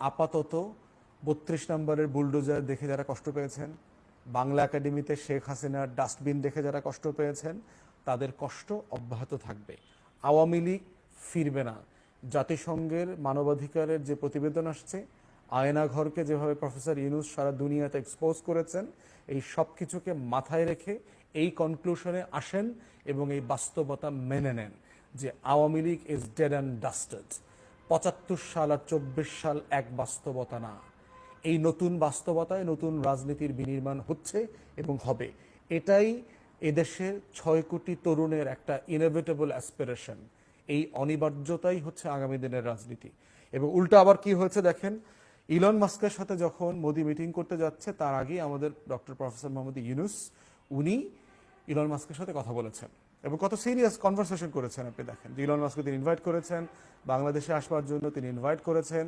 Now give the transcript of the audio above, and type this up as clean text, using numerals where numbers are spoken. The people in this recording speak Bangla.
আপাতত ৩২ নম্বরের বুলডোজার দেখে যারা কষ্ট পেয়েছেন, বাংলা একাডেমিতে শেখ হাসিনার ডাস্টবিন দেখে যারা কষ্ট পেয়েছেন, তাদের কষ্ট অব্যাহত থাকবে। আওয়ামী লীগ ফিরবে না। জাতিসংঘের মানবাধিকারের যে প্রতিবেদন আসছে, আয়নাঘরকে যেভাবে প্রফেসর ইউনূস সারা দুনিয়াতে এক্সপোজ করেছেন, এই সব কিছুকে মাথায় রেখে এই কনক্লুশনে আসেন এবং এই বাস্তবতা মেনে নেন যে Awami League is dead and dusted. ৭৫ সাল আর ২৪ সাল এক বাস্তবতা না। এই নতুন বাস্তবতায় নতুন রাজনীতির বিনির্মাণ হচ্ছে এবং হবে। এটাই এদেশের ৬ কোটি তরুণের একটা ইনএভিটেবল অ্যাসপিরেশন। এই অনিবার্যতাই হচ্ছে আগামী দিনের রাজনীতি। এবং উল্টো আবার কি হয়েছে দেখেন, ইলন মাস্কের সাথে যখন মোদি মিটিং করতে যাচ্ছে, তার আগেই আমাদের ডক্টর প্রফেসর মোহাম্মদ ইউনূস উনি ইলন মাস্কের সাথে কথা বলেছেন এবং কত সিরিয়াস কনভারসেশন করেছেন। আপনি দেখেন যে ইলন মাস্ককে তিনি ইনভাইট করেছেন, বাংলাদেশে আসবার জন্য তিনি ইনভাইট করেছেন।